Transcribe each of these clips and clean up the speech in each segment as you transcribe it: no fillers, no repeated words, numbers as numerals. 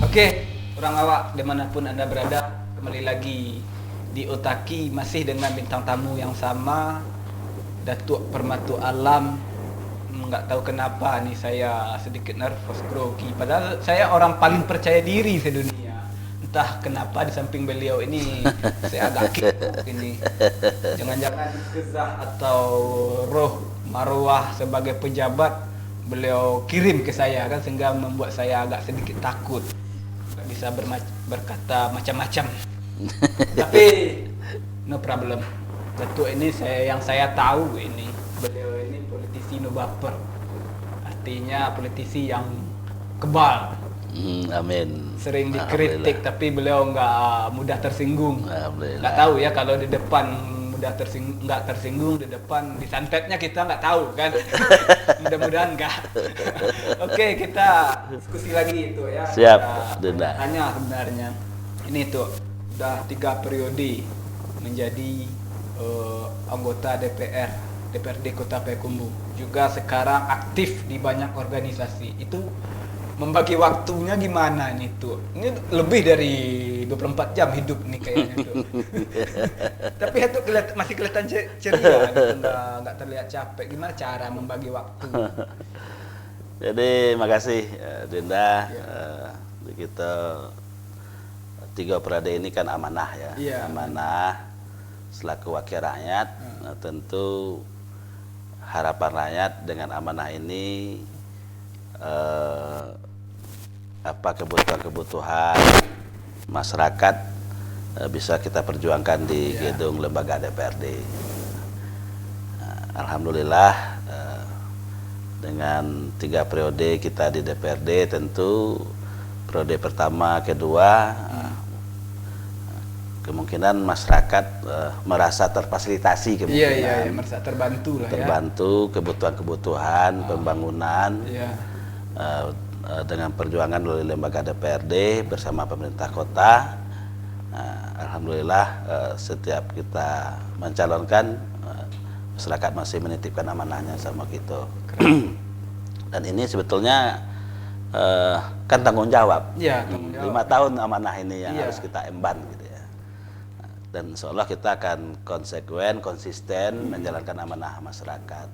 Oke, orang awak dimanapun Anda berada, kembali lagi di Otaki masih dengan bintang tamu yang sama, Datuk Permatu Alam. Nggak tahu kenapa nih saya sedikit nervous, grogi. Padahal saya orang paling percaya diri sedunia. Entah kenapa di samping beliau ini saya agak kikuk ini. Jangan-jangan kezah atau roh marwah sebagai pejabat beliau kirim ke saya kan, sehingga membuat saya agak sedikit takut. Nggak bisa berkata macam-macam. Tapi no problem. Datuk ini saya tahu ini, beliau ini politisi no baper. Artinya politisi yang kebal. Amin. Sering dikritik tapi beliau nggak mudah tersinggung. Nggak tahu ya, kalau di depan nggak tersinggung, di depan disantetnya kita nggak tahu kan. Mudah-mudahan nggak. Oke, kita diskusi lagi itu ya. Siap, Dinda. Tanya sebenarnya ini tuh udah 3 periode menjadi anggota DPRD Kota Payakumbuh, juga sekarang aktif di banyak organisasi. Itu membagi waktunya gimana nih tuh? Ini lebih dari 24 jam hidup nih kayaknya tuh. Tapi itu masih kelihatan ceria, gitu. Nggak terlihat capek. Gimana cara membagi waktu? Jadi makasih Dinda. Ya. Kita 3 periode ini kan amanah ya. Ya. Amanah selaku wakil rakyat. Nah, tentu harapan rakyat dengan amanah ini apa kebutuhan-kebutuhan masyarakat bisa kita perjuangkan di gedung lembaga DPRD. Alhamdulillah dengan 3 periode kita di DPRD, tentu periode pertama, kedua kemungkinan masyarakat merasa terfasilitasi, kemungkinan merasa terbantu lah ya. Terbantu kebutuhan-kebutuhan pembangunan. Dengan perjuangan oleh lembaga DPRD bersama pemerintah kota. Alhamdulillah setiap kita mencalonkan, masyarakat masih menitipkan amanahnya sama kita. Dan ini sebetulnya kan tanggung jawab. Ya, tanggung jawab. 5 tahun amanah ini yang Ya. harus kita emban gitu ya. Dan seolah kita akan konsekuen, konsisten menjalankan amanah masyarakat.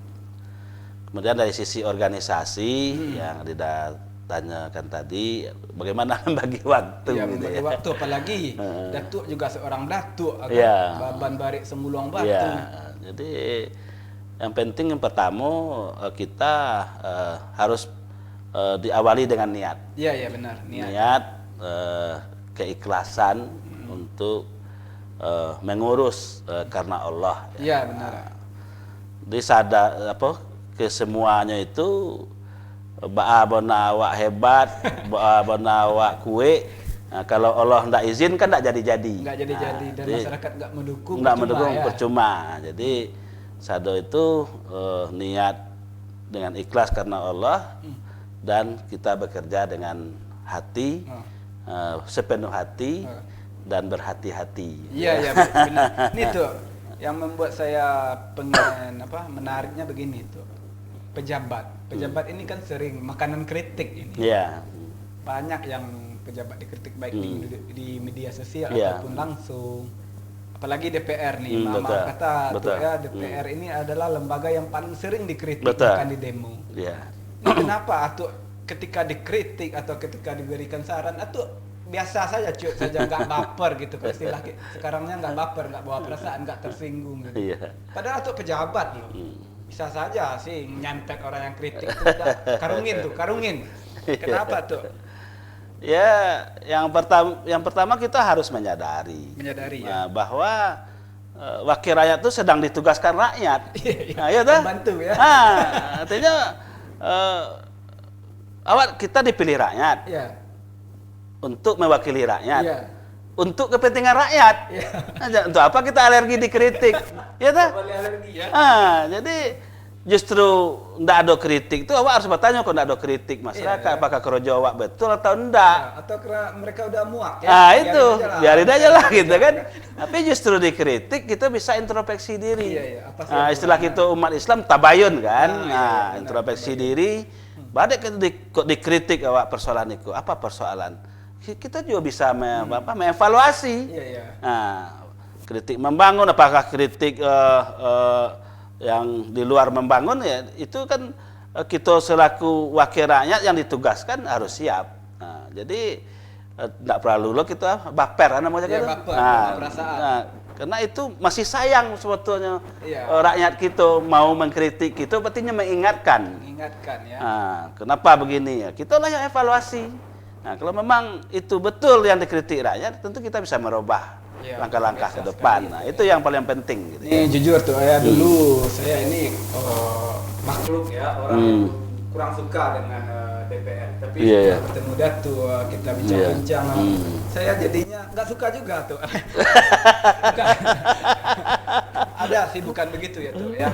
Kemudian dari sisi organisasi yang ditanyakan tadi, bagaimana membagi waktu? Ya, gitu membagi ya. waktu, apalagi Datuk juga seorang Datuk, agak Ya. Baban Barik Semuluang Batu. Ya, jadi yang penting yang pertama kita harus diawali dengan niat. Iya, benar, Niat, keikhlasan untuk mengurus karena Allah. Iya, benar. Disadar kesemuanya itu baabona awak hebat, baabona awak kue. Nah, kalau Allah tidak izin kan tidak jadi-jadi. Nggak jadi-jadi, dan masyarakat nggak mendukung. Nggak mendukung, ya. percuma. Jadi sado itu niat dengan ikhlas karena Allah, dan kita bekerja dengan hati, sepenuh hati, dan berhati-hati. Iya, benar. Ini tuh yang membuat saya pengen menariknya begini tuh. Pejabat ini kan sering makanan kritik ini. Iya. Banyak yang pejabat dikritik baik di media sosial Iya. ataupun langsung. Apalagi DPR nih, Mama betul. kata tuh Betul. ya, DPR ini adalah lembaga yang paling sering dikritik, Betul. bahkan di demo. Iya. Ini kenapa atau ketika dikritik atau ketika diberikan saran atau biasa saja, cuy saja, nggak baper gitu, kalau istilah sekarangnya nggak baper, nggak bawa perasaan, nggak tersinggung gitu. Iya. Padahal tuh pejabat loh, bisa saja sih nyantet orang yang kritik itu, udah karungin. Kenapa tuh? Ya, yang pertama kita harus menyadari Ya. bahwa wakil rakyat itu sedang ditugaskan rakyat. Nah, ya toh? Membantu ya. Artinya kita dipilih rakyat Iya. untuk mewakili rakyat, Iya. untuk kepentingan rakyat. Iya. Nah, untuk apa kita alergi dikritik? Ya toh? Kembali alergi ya. Jadi justru ndak ada kritik itu awak harus bertanya, kok ndak ada kritik masyarakat, Iya. apakah kerja awak betul atau enggak? Atau karena mereka udah muak ya. Itu biarin aja lah gitu kan. Tapi justru dikritik kita bisa introspeksi diri. Iya. Apa sih Nah, yang istilah kurang? kita umat Islam tabayun kan. Iya, benar, Introspeksi diri. Badai kita kok dikritik awak persoalan itu. Apa persoalan? kita juga bisa mengevaluasi. Iya, iya. Nah, kritik membangun, apakah kritik yang di luar membangun, ya itu kan kita selaku wakil rakyat yang ditugaskan harus siap. Nah, jadi tidak perlu lo kita baper, namanya Ya, gitu. baper, Nah, perasaan. nah, karena itu masih sayang sebetulnya Iya. rakyat kita mau mengkritik kita, berarti mengingatkan. Mengingatkan ya. Nah, kenapa begini ya? Kita lah yang evaluasi. Nah, kalau memang itu betul yang dikritik rakyat, tentu kita bisa merubah Iya, langkah-langkah ke biasa depan. sekali Nah, itu itu yang paling penting. Gitu. Ini jujur tuh ya, dulu saya ini makhluk ya, orang yang kurang suka dengan DPR. Tapi Iya, iya. setelah bertemu Datu, kita bincang-bincang, saya jadinya nggak suka juga tuh. Bukan. Ada sih, bukan begitu ya tuh ya.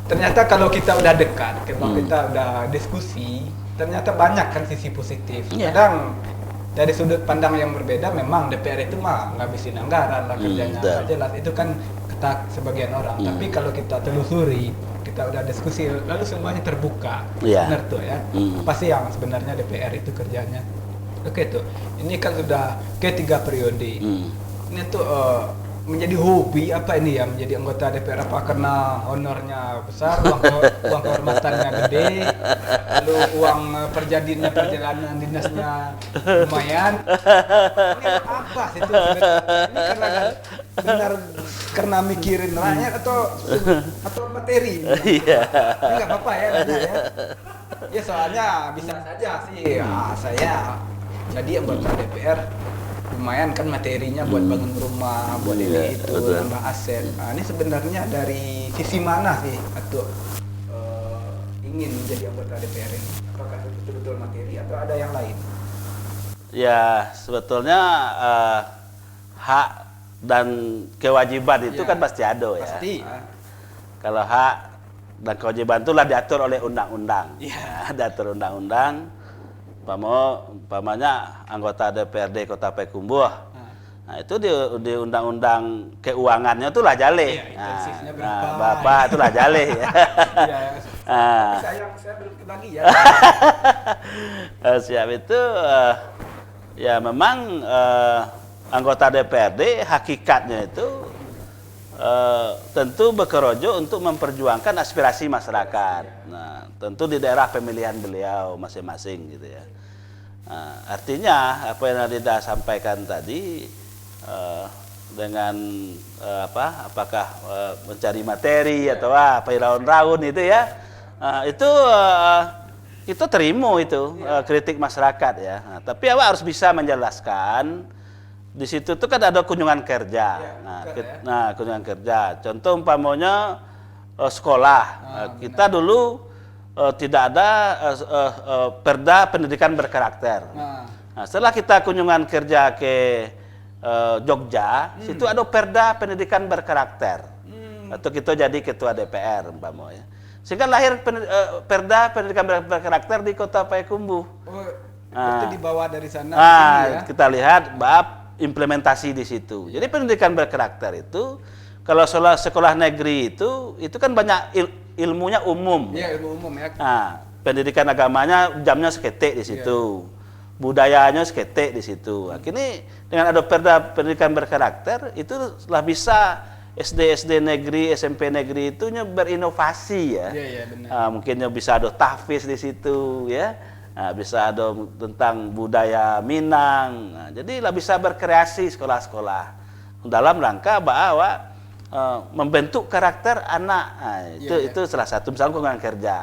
Ternyata kalau kita udah dekat, kalau kita udah diskusi, ternyata banyak kan sisi positif. Iya. Kadang dari sudut pandang yang berbeda, memang DPR itu mah ngabisin anggaran lah, kerjanya betul. nggak jelas. Itu kan kata sebagian orang. Tapi kalau kita telusuri, kita udah diskusi, lalu semuanya terbuka. Iya. Benar tuh ya. Apa sih yang sebenarnya DPR itu kerjanya? Oke tuh, ini kan sudah ketiga periode. Ini tuh menjadi hobi apa ini ya, menjadi anggota DPR, apa karena honornya besar, uang kehormatannya gede, lalu uang perjalanan dinasnya lumayan. Ini apa sih itu sebenarnya? Ini karena benar karena mikirin rakyat atau materi? Iya. Ini nggak apa-apa ya, nanya ya. Ya soalnya bisa saja sih, saya jadi anggota DPR lumayan kan materinya buat bangun rumah, buat ini itu, betul. nambah aset. Nah, ini sebenarnya dari sisi mana sih atau ingin menjadi anggota DPR ini? Apakah betul-betul materi atau ada yang lain? Ya, sebetulnya hak dan kewajiban itu Ya, kan pasti ada ya. Pasti. Kalau hak dan kewajiban itulah diatur oleh undang-undang. Iya. Diatur undang-undang. Umpamanya anggota DPRD Kota Payakumbuh. Nah, itu di undang-undang keuangannya itulah jale. Iya, intensifnya berapa? berapa itulah jale ya. Iya. Ah. Tapi saya belum kebagi ya. Siap itu ya memang anggota DPRD hakikatnya itu tentu bekerojo untuk memperjuangkan aspirasi masyarakat. Nah, tentu di daerah pemilihan beliau masing-masing gitu ya. Nah, artinya apa yang Adida sampaikan tadi dengan apakah mencari materi atau apa raun-raun itu ya, itu terima itu kritik masyarakat ya. Nah, tapi awak harus bisa menjelaskan di situ tuh kan ada kunjungan kerja. Kunjungan kerja. Contoh umpamanya sekolah. Kita dulu tidak ada perda pendidikan berkarakter. Nah, setelah kita kunjungan kerja ke Jogja, situ ada perda pendidikan berkarakter. Atau kita jadi ketua DPR umpamanya. Sehingga lahir perda pendidikan berkarakter di Kota Payakumbuh. Itu dibawa dari sana. Ya. Kita lihat bab implementasi di situ. Jadi pendidikan berkarakter itu kalau sekolah negeri itu kan banyak ilmunya umum. Iya, ilmu umum ya. Nah, pendidikan agamanya jamnya seketik di situ. Budayanya seketik di situ. Nah, kini dengan ada perda pendidikan berkarakter itu telah bisa SD negeri, SMP negeri itu berinovasi ya. Iya, benar. Mungkinnya bisa ada tahfiz di situ ya. Nah, bisa ada tentang budaya Minang. Nah, jadi lah bisa berkreasi sekolah-sekolah dalam rangka bahwa membentuk karakter anak. Nah, itu salah satu misalnya kunjungan kerja.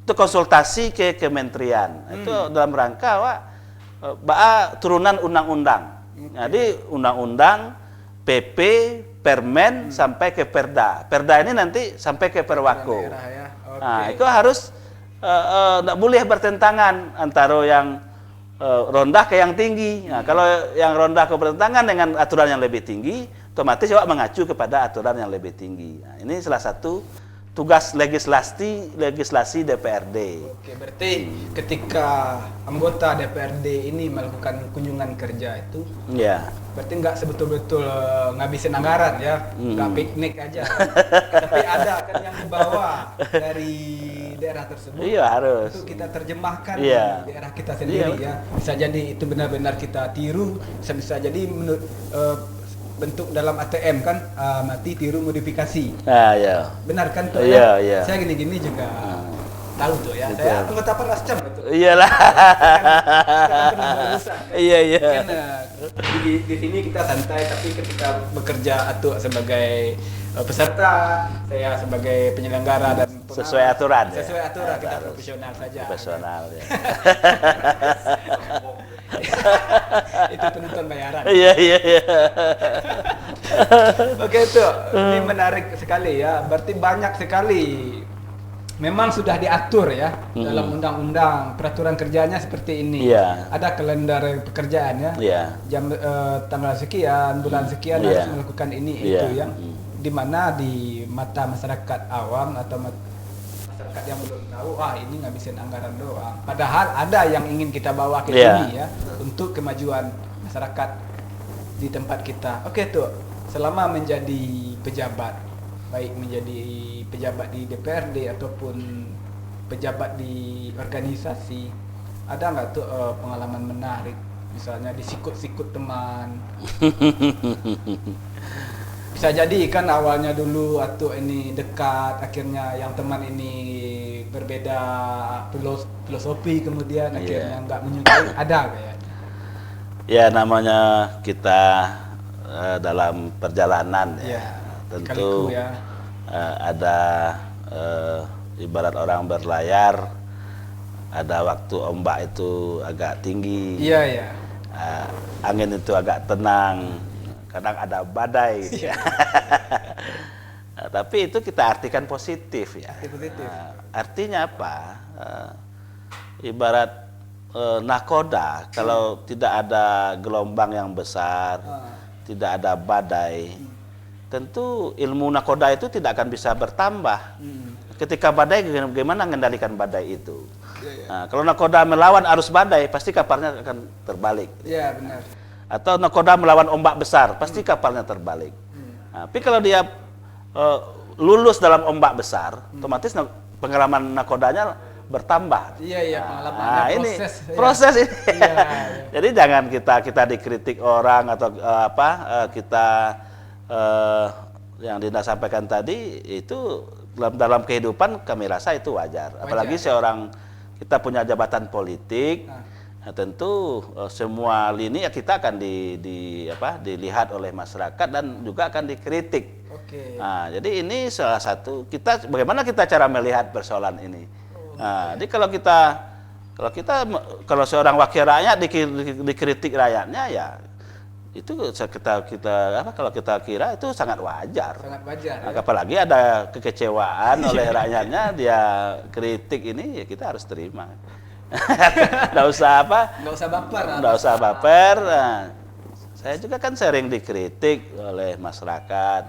Itu konsultasi ke kementerian. Itu dalam rangka turunan undang-undang. Jadi undang-undang, PP, Permen sampai ke Perda. Perda ini nanti sampai ke Perwako. Ya. Nah, itu harus tidak boleh bertentangan antara yang rendah ke yang tinggi. Nah, kalau yang rendah ke bertentangan dengan aturan yang lebih tinggi, otomatis awak mengacu kepada aturan yang lebih tinggi. Nah, ini salah satu tugas legislasi DPRD. Oke, berarti ketika anggota DPRD ini melakukan kunjungan kerja itu, ya, berarti nggak sebetul-betul ngabisin anggaran ya, nggak piknik aja. Tapi ada kan yang dibawa dari daerah tersebut. Iya, harus. Untuk kita terjemahkan Iya. di daerah kita sendiri Iya. ya. Bisa jadi itu benar-benar kita tiru, bisa jadi menurut bentuk dalam ATM kan, mati tiru modifikasi. Nah, ya. Benar kan tuh Iya, ya? iya. Saya gini-gini juga tahu tuh ya. Betul. Saya anggota Panwascam betul. Iyalah. Kan pernah berurusan, kan? Iya, iya. Kan di sini kita santai, tapi ketika bekerja atau sebagai peserta, saya sebagai penyelenggara dan pengawas, Sesuai aturan, ya? sesuai aturan kita Harus. profesional saja. Profesional ya. Itu penonton bayaran. Iya, iya, iya. Oke, itu ini menarik sekali ya. Berarti banyak sekali. Memang sudah diatur ya dalam undang-undang peraturan kerjanya seperti ini. Iya. Ada kalender pekerjaan ya. Iya. Jam tanggal sekian, bulan sekian Iya. harus melakukan ini Iya. itu yang dimana di mata masyarakat awam atau masyarakat yang belum tahu, ini ngabisin anggaran doang. Padahal ada yang ingin kita bawa ke Iya. sini ya untuk kemajuan masyarakat di tempat kita. Oke tuh, selama menjadi pejabat, baik menjadi pejabat di DPRD ataupun pejabat di organisasi, ada nggak tuh pengalaman menarik, misalnya disikut-sikut teman? Bisa jadi kan awalnya dulu atau ini dekat, akhirnya yang teman ini berbeda filosofi, kemudian akhirnya nggak menyukai, ada kayak. Ya, namanya kita dalam perjalanan ya. Ya, Tentu kaliku ya. ada ibarat orang berlayar, ada waktu ombak itu agak tinggi. Iya ya. Angin itu agak tenang, kadang ada badai. Iya. Nah, tapi itu kita artikan positif ya. Positif. Artinya apa? Ibarat nakoda, kalau tidak ada gelombang yang besar, tidak ada badai, tentu ilmu nakoda itu tidak akan bisa bertambah. Ketika badai, bagaimana mengendalikan badai itu? Nah, kalau nakoda melawan arus badai, pasti kapalnya akan terbalik. Iya benar. Atau nakoda melawan ombak besar, pasti kapalnya terbalik. Nah, tapi kalau dia lulus dalam ombak besar, otomatis pengalaman nakodanya bertambah. Iya pengalaman. Nah, ini proses. proses ini. Iya. Jadi jangan kita dikritik orang atau kita yang Dinda sampaikan tadi itu dalam kehidupan kami rasa itu wajar. Apalagi seorang kita punya jabatan politik. Nah, tentu semua lini ya kita akan dilihat oleh masyarakat dan juga akan dikritik. Oke. Nah, jadi ini salah satu bagaimana kita cara melihat persoalan ini. Nah, jadi kalau seorang wakil rakyat dikritik rakyatnya ya itu kalau kita kira itu sangat wajar. Sangat wajar. Nah, apalagi ada kekecewaan oleh rakyatnya dia kritik ini ya kita harus terima. Nggak usah baper. Nggak usah baper. Nah, saya juga kan sering dikritik oleh masyarakat,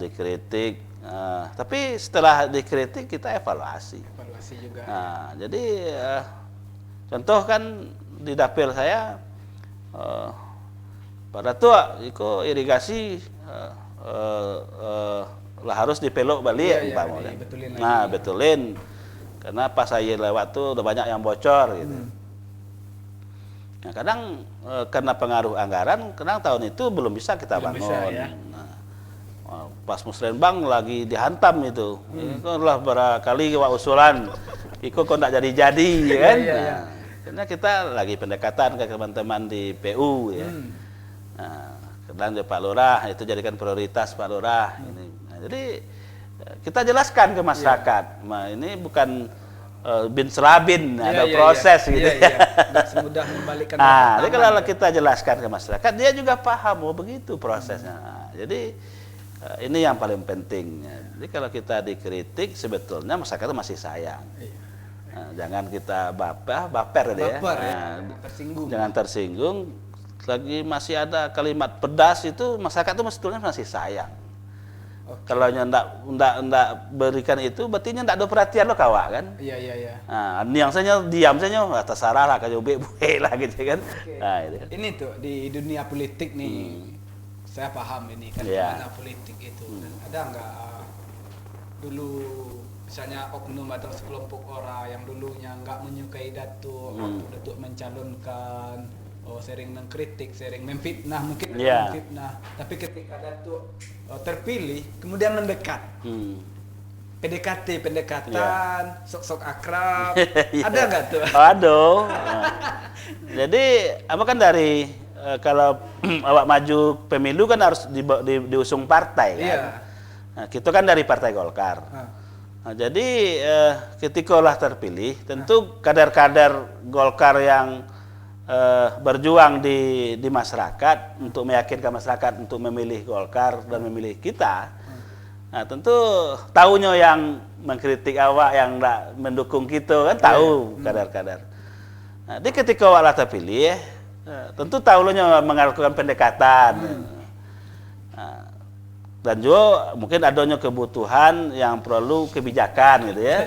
dikritik. Tapi setelah dikritik kita evaluasi. Evaluasi juga. Nah, jadi contoh kan di dapil saya pada tua iko irigasi lah harus dipelok balik Iya, umpamanya. dibetulin lagi. Nah, betulin. Karena pas saya lewat tuh udah banyak yang bocor gitu. Nah, kadang karena pengaruh anggaran, kadang tahun itu belum bisa kita Belum bangun. bisa, ya. Nah, pas Musrenbang lagi dihantam itu. Itu adalah barangkali usulan. Iko kok enggak jadi-jadi ya kan. Iya, iya. Nah, karena kita lagi pendekatan ke teman-teman di PU ya. Nah, kadang Pak Lurah itu jadikan prioritas Pak Lurah ini. Nah, jadi kita jelaskan ke masyarakat. Nah, ini bukan bin serabin, ada proses gitu. Iya. Nggak semudah membalikkan. Nah, jadi kalau kita jelaskan ke masyarakat, dia juga paham, begitu prosesnya. Nah, jadi ini yang paling penting. Jadi kalau kita dikritik, sebetulnya masyarakat itu masih sayang. Nah, jangan kita baper ya. Tersinggung. Jangan tersinggung. Lagi masih ada kalimat pedas itu, masyarakat itu sebetulnya masih sayang. Kalau ndak berikan itu, berarti ndak ada perhatian lo kawan kan? Iya. Nah, yang saya diam saja, terserah lah kayak buik lah gitu kan. Nah, itu. Ini tuh di dunia politik nih, saya paham ini kan Iya. dunia politik itu. Ada nggak dulu misalnya oknum atau sekelompok orang yang dulunya nggak menyukai Datuk, waktu Datuk mencalonkan, sering mengkritik, sering memfitnah, mungkin Iya. memfitnah. Tapi ketika Datuk terpilih, kemudian mendekat. PDKT, pendekatan, sok-sok akrab, ada nggak tuh? Aduh. Jadi apa kan dari kalau awak maju pemilu kan harus diusung partai kan. Iya. Nah, kita kan dari Partai Golkar. Nah, jadi ketika lah terpilih, tentu kader-kader Golkar yang berjuang di masyarakat untuk meyakinkan masyarakat untuk memilih Golkar dan memilih kita. Nah, tentu tahunya yang mengkritik awak, yang tidak mendukung kita kan tahu kadar-kadar. Nah, di ketika awak lah terpilih, tentu tahunya melakukan pendekatan. Nah, dan juga mungkin adanya kebutuhan yang perlu kebijakan gitu ya.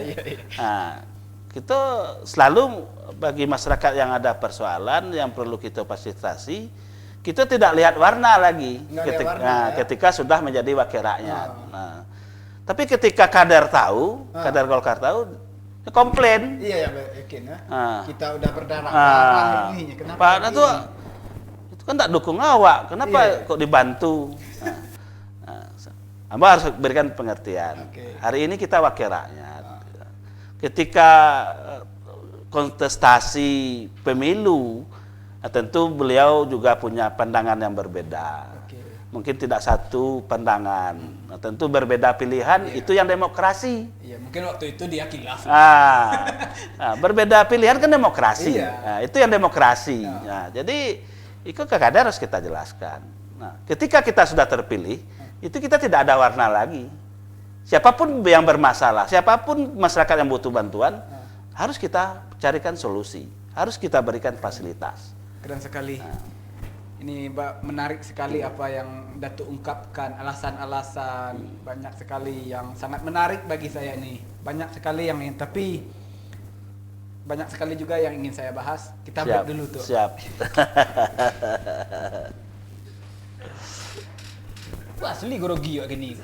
Nah, kita selalu bagi masyarakat yang ada persoalan yang perlu kita fasilitasi. Kita tidak lihat warna lagi ketika sudah menjadi wakil rakyat. Nah, tapi ketika kader tahu, kader Golkar tahu, komplain. Iya ya, yakin ya. Kita udah berdarah ini. Kenapa? Itu kan tak dukung awak. Kenapa kok dibantu? Amba harus berikan pengertian. Hari ini kita wakil rakyat. Ketika kontestasi pemilu, tentu beliau juga punya pandangan yang berbeda. Mungkin tidak satu pandangan. Nah, tentu berbeda pilihan, itu yang demokrasi. Iya, mungkin waktu itu dia khilaf. Berbeda pilihan kan demokrasi. Nah, itu yang demokrasi. Nah, jadi itu kadang harus kita jelaskan. Nah, ketika kita sudah terpilih, itu kita tidak ada warna lagi. Siapapun yang bermasalah, siapapun masyarakat yang butuh bantuan, harus kita carikan solusi. Harus kita berikan fasilitas. Keren sekali. Ini menarik sekali apa yang Datuk ungkapkan, alasan-alasan banyak sekali yang sangat menarik bagi saya ini. Banyak sekali yang ingin, tapi banyak sekali juga yang ingin saya bahas. Kita break dulu tuh. Siap. Wah, asli grogi ya gini.